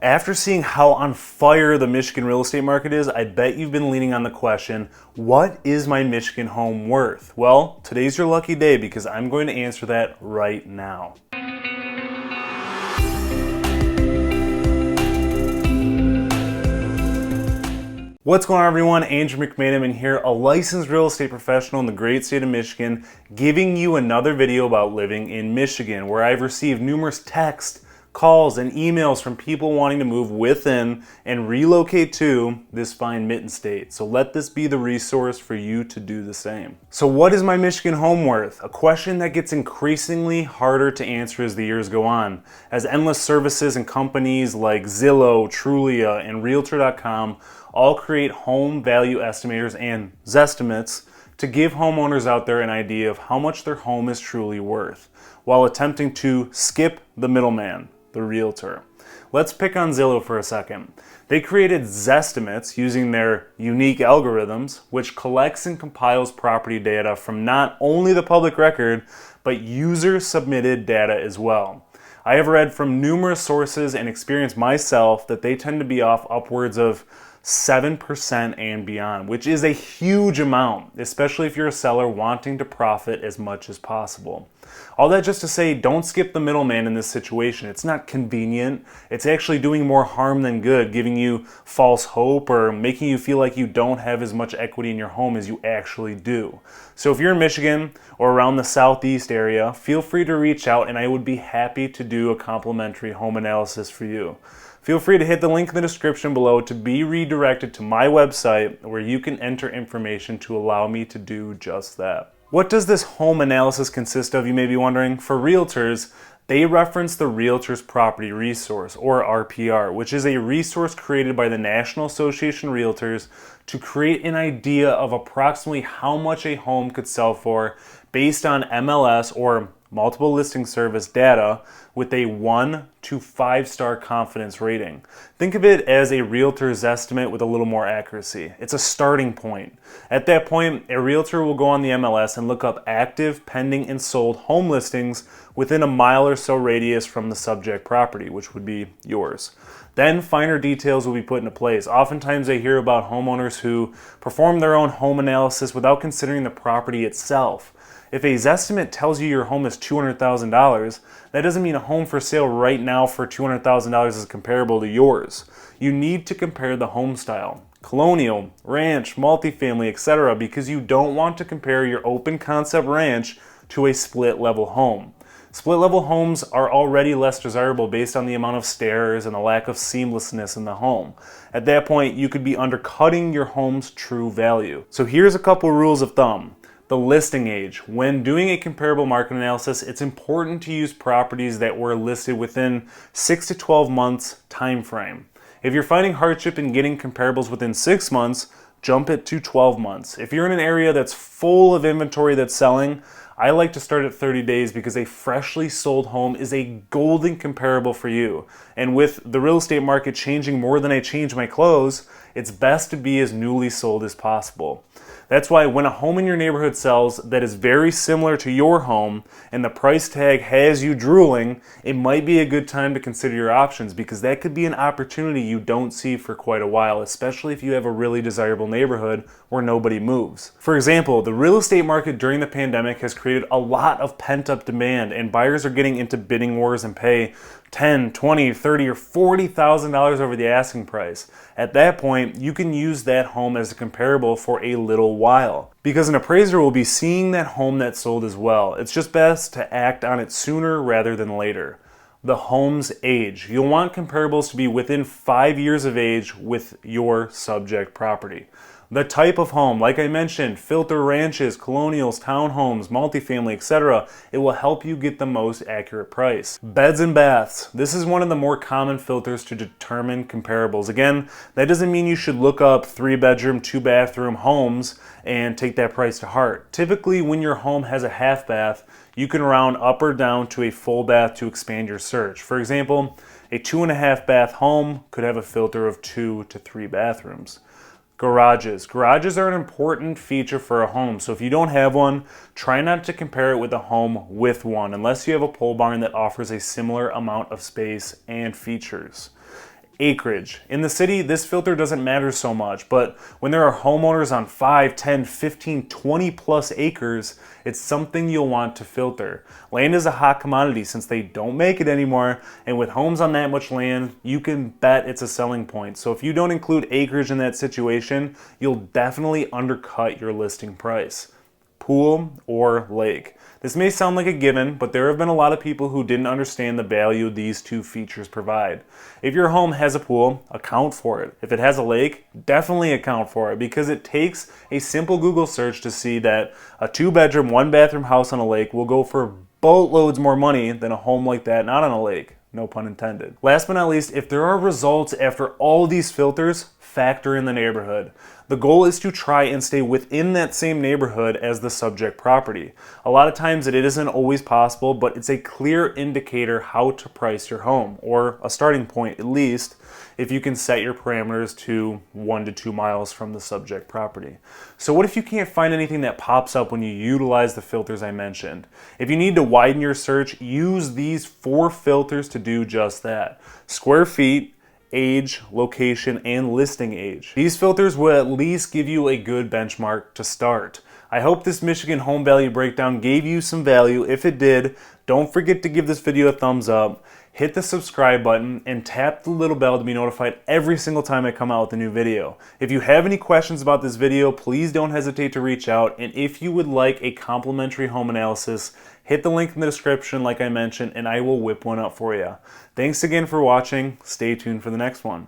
After seeing how on fire the Michigan real estate market is, I bet you've been leaning on the question, what is my Michigan home worth? Well, today's your lucky day because I'm going to answer that right now. What's going on, everyone? Andrew McManamon here, a licensed real estate professional in the great state of Michigan, giving you another video about living in Michigan, where I've received numerous texts, calls, and emails from people wanting to move within and relocate to this fine mitten state. So let this be the resource for you to do the same. So what is my Michigan home worth? A question that gets increasingly harder to answer as the years go on, as endless services and companies like Zillow, Trulia, and Realtor.com all create home value estimators and Zestimates to give homeowners out there an idea of how much their home is truly worth, while attempting to skip the middleman, the realtor. Let's pick on Zillow for a second. They created Zestimates using their unique algorithms, which collects and compiles property data from not only the public record, but user-submitted data as well. I have read from numerous sources and experienced myself that they tend to be off upwards of 7% and beyond, which is a huge amount, especially if you're a seller wanting to profit as much as possible. All that just to say, don't skip the middleman in this situation. It's not convenient. It's actually doing more harm than good, giving you false hope or making you feel like you don't have as much equity in your home as you actually do. So if you're in Michigan or around the southeast area, feel free to reach out and I would be happy to do a complimentary home analysis for you. Feel free to hit the link in the description below to be redirected to my website where you can enter information to allow me to do just that. What does this home analysis consist of, you may be wondering? For realtors, they reference the Realtors Property Resource, or RPR, which is a resource created by the National Association of Realtors to create an idea of approximately how much a home could sell for based on MLS, or multiple listing service data, with a 1 to 5-star confidence rating. Think of it as a realtor's estimate with a little more accuracy. It's a starting point. At that point, a realtor will go on the MLS and look up active, pending, and sold home listings within a mile or so radius from the subject property, which would be yours. Then finer details will be put into place. Oftentimes I hear about homeowners who perform their own home analysis without considering the property itself. If a Zestimate tells you your home is $200,000, that doesn't mean a home for sale right now for $200,000 is comparable to yours. You need to compare the home style, colonial, ranch, multifamily, etc., because you don't want to compare your open concept ranch to a split level home. Split level homes are already less desirable based on the amount of stairs and the lack of seamlessness in the home. At that point, you could be undercutting your home's true value. So here's a couple rules of thumb. The listing age. When doing a comparable market analysis, it's important to use properties that were listed within 6 to 12 months time frame. If you're finding hardship in getting comparables within 6 months, jump it to 12 months. If you're in an area that's full of inventory that's selling, I like to start at 30 days because a freshly sold home is a golden comparable for you. And with the real estate market changing more than I change my clothes, it's best to be as newly sold as possible. That's why when a home in your neighborhood sells that is very similar to your home and the price tag has you drooling, it might be a good time to consider your options, because that could be an opportunity you don't see for quite a while, especially if you have a really desirable neighborhood where nobody moves. For example, the real estate market during the pandemic has created a lot of pent-up demand, and buyers are getting into bidding wars and pay $10, $20, $30, or $40,000 over the asking price. At that point, you can use that home as a comparable for a little while, because an appraiser will be seeing that home that sold as well. It's just best to act on it sooner rather than later. The home's age. You'll want comparables to be within 5 years of age with your subject property. The type of home, like I mentioned, filter ranches, colonials, townhomes, multifamily, etc. It will help you get the most accurate price. Beds and baths. This is one of the more common filters to determine comparables. Again, that doesn't mean you should look up 3-bedroom, 2-bathroom homes and take that price to heart. Typically, when your home has a half bath, you can round up or down to a full bath to expand your search. For example, a 2.5 bath home could have a filter of 2 to 3 bathrooms. Garages. Garages are an important feature for a home, so if you don't have one, try not to compare it with a home with one, unless you have a pole barn that offers a similar amount of space and features. Acreage. In the city, this filter doesn't matter so much, but when there are homeowners on 5, 10, 15, 20 plus acres, it's something you'll want to filter. Land is a hot commodity since they don't make it anymore, and with homes on that much land, you can bet it's a selling point. So if you don't include acreage in that situation, you'll definitely undercut your listing price. Pool or lake. This may sound like a given, but there have been a lot of people who didn't understand the value these two features provide. If your home has a pool, account for it. If it has a lake, definitely account for it, because it takes a simple Google search to see that a 2-bedroom, 1-bathroom house on a lake will go for boatloads more money than a home like that not on a lake. No pun intended. Last but not least, if there are results after all these filters, factor in the neighborhood. The goal is to try and stay within that same neighborhood as the subject property. A lot of times it isn't always possible, but it's a clear indicator how to price your home, or a starting point at least, if you can set your parameters to 1 to 2 miles from the subject property. So what if you can't find anything that pops up when you utilize the filters I mentioned? If you need to widen your search, use these 4 filters to do just that. Square feet, age, location, and listing age. These filters will at least give you a good benchmark to start. I hope this Michigan home value breakdown gave you some value. If it did, don't forget to give this video a thumbs up, hit the subscribe button, and tap the little bell to be notified every single time I come out with a new video. If you have any questions about this video, please don't hesitate to reach out, and if you would like a complimentary home analysis, hit the link in the description like I mentioned, and I will whip one up for you. Thanks again for watching. Stay tuned for the next one.